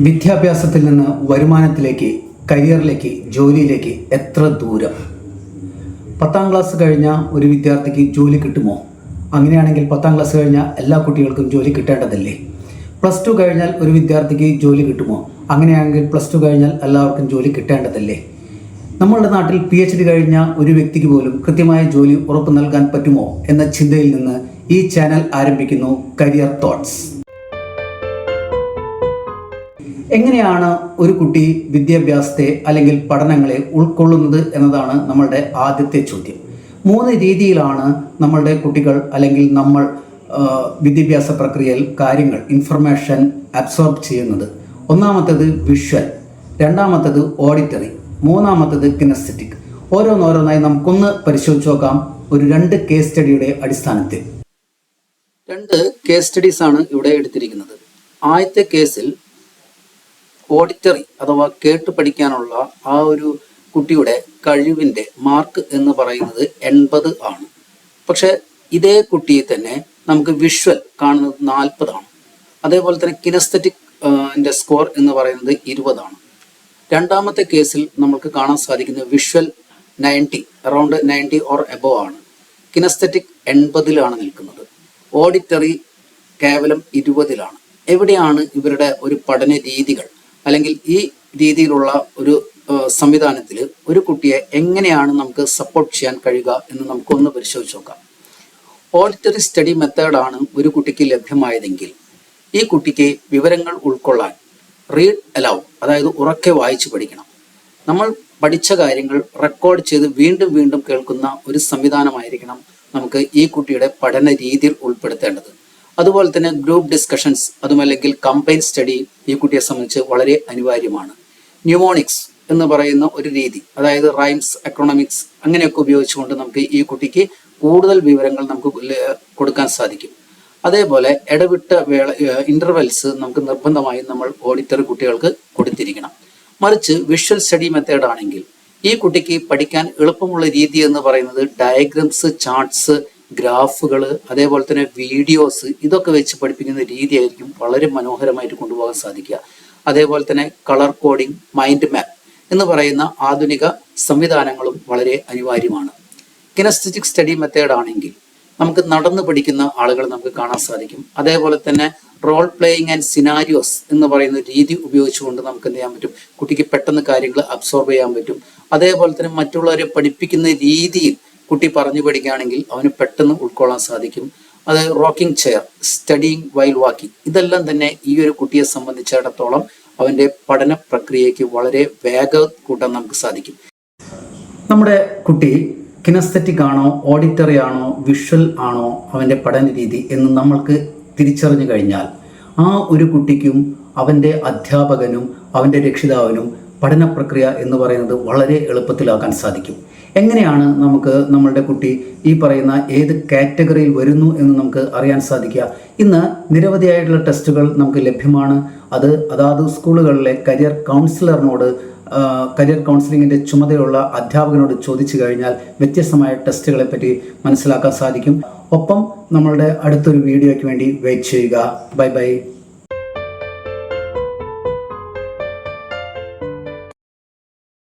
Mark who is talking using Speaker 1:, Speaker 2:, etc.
Speaker 1: വിദ്യാഭ്യാസത്തിൽ നിന്ന് വരുമാനത്തിലേക്ക്, കരിയറിലേക്ക്, ജോലിയിലേക്ക് എത്ര ദൂരം? 10ാം ക്ലാസ് കഴിഞ്ഞ ഒരു വിദ്യാർത്ഥിക്ക് ജോലി കിട്ടുമോ? അങ്ങനെയാണെങ്കിൽ 10ാം ക്ലാസ് കഴിഞ്ഞ എല്ലാ കുട്ടികൾക്കും ജോലി കിട്ടേണ്ടതല്ലേ? +2 കഴിഞ്ഞാൽ ഒരു വിദ്യാർത്ഥിക്ക് ജോലി കിട്ടുമോ? അങ്ങനെയാണെങ്കിൽ +2 കഴിഞ്ഞാൽ എല്ലാവർക്കും ജോലി കിട്ടേണ്ടതല്ലേ? നമ്മളുടെ നാട്ടിൽ PhD കഴിഞ്ഞ ഒരു വ്യക്തിക്ക് പോലും കൃത്യമായ ജോലി ഉറപ്പു നൽകാൻ പറ്റുമോ എന്ന ചിന്തയിൽ നിന്ന് ഈ ചാനൽ ആരംഭിക്കുന്നു കരിയർ തോട്ട്സ്. എങ്ങനെയാണ് ഒരു കുട്ടി വിദ്യാഭ്യാസത്തെ അല്ലെങ്കിൽ പഠനങ്ങളെ ഉൾക്കൊള്ളുന്നത് എന്നതാണ് നമ്മളുടെ ആദ്യത്തെ ചോദ്യം. 3 രീതിയിലാണ് നമ്മളുടെ കുട്ടികൾ അല്ലെങ്കിൽ നമ്മൾ വിദ്യാഭ്യാസ പ്രക്രിയയിൽ കാര്യങ്ങൾ, ഇൻഫർമേഷൻ അബ്സോർബ് ചെയ്യുന്നത്. ഒന്നാമത്തേത് വിഷ്വൽ, രണ്ടാമത്തേത് ഓഡിറ്ററി, മൂന്നാമത്തേത് കിനസ്തെറ്റിക്. ഓരോന്നോരോന്നായി നമുക്കൊന്ന് പരിശോധിച്ച് നോക്കാം ഒരു 2 കേസ് സ്റ്റഡിയുടെ അടിസ്ഥാനത്തിൽ. 2 കേസ് സ്റ്റഡീസ് ആണ് ഇവിടെ എടുത്തിരിക്കുന്നത്. ആദ്യത്തെ കേസിൽ ഓഡിറ്ററി അഥവാ കേട്ട് പഠിക്കാനുള്ള ആ ഒരു കുട്ടിയുടെ കഴിവിൻ്റെ മാർക്ക് എന്ന് പറയുന്നത് 80 ആണ്. പക്ഷെ ഇതേ കുട്ടിയെ തന്നെ നമുക്ക് വിഷ്വൽ കാണുന്നത് 40 ആണ്. അതേപോലെ തന്നെ കിനസ്തെറ്റിക് സ്കോർ എന്ന് പറയുന്നത് 20 ആണ്. രണ്ടാമത്തെ കേസിൽ നമുക്ക് കാണാൻ സാധിക്കുന്നത് വിഷ്വൽ 90, അറൗണ്ട് 90 ഓർ എബോവ് ആണ്. കിനസ്തെറ്റിക് 80-ലാണ് നിൽക്കുന്നത്. ഓഡിറ്ററി കേവലം 20-ലാണ്. എവിടെയാണ് ഇവരുടെ ഒരു പഠന രീതികൾ അല്ലെങ്കിൽ ഈ രീതിയിലുള്ള ഒരു സംവിധാനത്തിൽ ഒരു കുട്ടിയെ എങ്ങനെയാണ് നമുക്ക് സപ്പോർട്ട് ചെയ്യാൻ കഴിയുക എന്ന് നമുക്കൊന്ന് പരിശോധിച്ച് നോക്കാം. ഓഡിറ്ററി സ്റ്റഡി മെത്തേഡാണ് ഒരു കുട്ടിക്ക് ലഭ്യമായതെങ്കിൽ ഈ കുട്ടിക്ക് വിവരങ്ങൾ ഉൾക്കൊള്ളാൻ റീഡ് അലൗഡ്, അതായത് ഉറക്കെ വായിച്ചു പഠിക്കണം. നമ്മൾ പഠിച്ച കാര്യങ്ങൾ റെക്കോർഡ് ചെയ്ത് വീണ്ടും വീണ്ടും കേൾക്കുന്ന ഒരു സംവിധാനമായിരിക്കണം നമുക്ക് ഈ കുട്ടിയുടെ പഠന രീതിയിൽ ഉൾപ്പെടുത്തേണ്ടത്. അതുപോലെ തന്നെ ഗ്രൂപ്പ് ഡിസ്കഷൻസ്, അതുമല്ലെങ്കിൽ കമ്പൈൻ സ്റ്റഡി ഈ കുട്ടിയെ സംബന്ധിച്ച് വളരെ അനിവാര്യമാണ്. ന്യൂമോണിക്സ് എന്ന് പറയുന്ന ഒരു രീതി, അതായത് റൈംസ്, എക്കണോമിക്സ് അങ്ങനെയൊക്കെ ഉപയോഗിച്ചുകൊണ്ട് നമുക്ക് ഈ കുട്ടിക്ക് കൂടുതൽ വിവരങ്ങൾ നമുക്ക് കൊടുക്കാൻ സാധിക്കും. അതേപോലെ ഇടവിട്ട ഇന്റർവെൽസ് നമുക്ക് നിർബന്ധമായും നമ്മൾ ഓഡിറ്ററി കുട്ടികൾക്ക് കൊടുത്തിരിക്കണം. മറിച്ച് വിഷ്വൽ സ്റ്റഡി മെത്തേഡ് ആണെങ്കിൽ ഈ കുട്ടിക്ക് പഠിക്കാൻ എളുപ്പമുള്ള രീതി എന്ന് പറയുന്നത് ഡയഗ്രംസ്, ചാർട്ട്സ്, ഗ്രാഫുകൾ, അതേപോലെ തന്നെ വീഡിയോസ്, ഇതൊക്കെ വെച്ച് പഠിപ്പിക്കുന്ന രീതിയായിരിക്കും വളരെ മനോഹരമായിട്ട് കൊണ്ടുപോകാൻ സാധിക്കുക. അതേപോലെ തന്നെ കളർ കോഡിംഗ്, മൈൻഡ് മാപ്പ് എന്ന് പറയുന്ന ആധുനിക സംവിധാനങ്ങളും വളരെ അനിവാര്യമാണ്. കിനസ്തെറ്റിക് സ്റ്റഡി മെത്തേഡ് ആണെങ്കിൽ നമുക്ക് നടന്നു പഠിക്കുന്ന ആളുകൾ നമുക്ക് കാണാൻ സാധിക്കും. അതേപോലെ തന്നെ റോൾ പ്ലേയിങ് ആൻഡ് സിനാരിയോസ് എന്ന് പറയുന്ന രീതി ഉപയോഗിച്ചുകൊണ്ട് നമുക്ക് എന്ത് ചെയ്യാൻ പറ്റും, കുട്ടിക്ക് പെട്ടെന്ന് കാര്യങ്ങൾ അബ്സോർബ് ചെയ്യാൻ പറ്റും. അതേപോലെ തന്നെ മറ്റുള്ളവരെ പഠിപ്പിക്കുന്ന രീതിയിൽ കുട്ടി പറഞ്ഞു പഠിക്കുകയാണെങ്കിൽ അവന് പെട്ടെന്ന് ഉൾക്കൊള്ളാൻ സാധിക്കും. അത് rocking chair, studying while walking, ഇതെല്ലാം തന്നെ ഈ ഒരു കുട്ടിയെ സംബന്ധിച്ചിടത്തോളം അവൻ്റെ പഠന പ്രക്രിയയ്ക്ക് വളരെ വേഗം കൂട്ടാൻ നമുക്ക് സാധിക്കും. നമ്മുടെ കുട്ടി കിനസ്തെറ്റിക് ആണോ, ഓഡിറ്ററി ആണോ, വിഷ്വൽ ആണോ അവൻ്റെ പഠന രീതി എന്ന് നമ്മൾക്ക് തിരിച്ചറിഞ്ഞു കഴിഞ്ഞാൽ ആ ഒരു കുട്ടിക്കും അവൻ്റെ അധ്യാപകനും അവൻ്റെ രക്ഷിതാവിനും പഠന പ്രക്രിയ എന്ന് പറയുന്നത് വളരെ എളുപ്പത്തിലാക്കാൻ സാധിക്കും. എങ്ങനെയാണ് നമുക്ക് നമ്മളുടെ കുട്ടി ഈ പറയുന്ന ഏത് കാറ്റഗറിയിൽ വരുന്നു എന്ന് നമുക്ക് അറിയാൻ സാധിക്കുക? ഇന്ന് നിരവധിയായിട്ടുള്ള ടെസ്റ്റുകൾ നമുക്ക് ലഭ്യമാണ്. അതാത് സ്കൂളുകളിലെ കരിയർ കൗൺസിലറിനോട്, കരിയർ കൗൺസിലിങ്ങിൻ്റെ ചുമതലയുള്ള അധ്യാപകനോട് ചോദിച്ചു കഴിഞ്ഞാൽ വ്യത്യസ്തമായ ടെസ്റ്റുകളെ പറ്റി മനസ്സിലാക്കാൻ സാധിക്കും. ഒപ്പം നമ്മളുടെ അടുത്തൊരു വീഡിയോയ്ക്ക് വേണ്ടി വെയിറ്റ് ചെയ്യുക. Bye bye.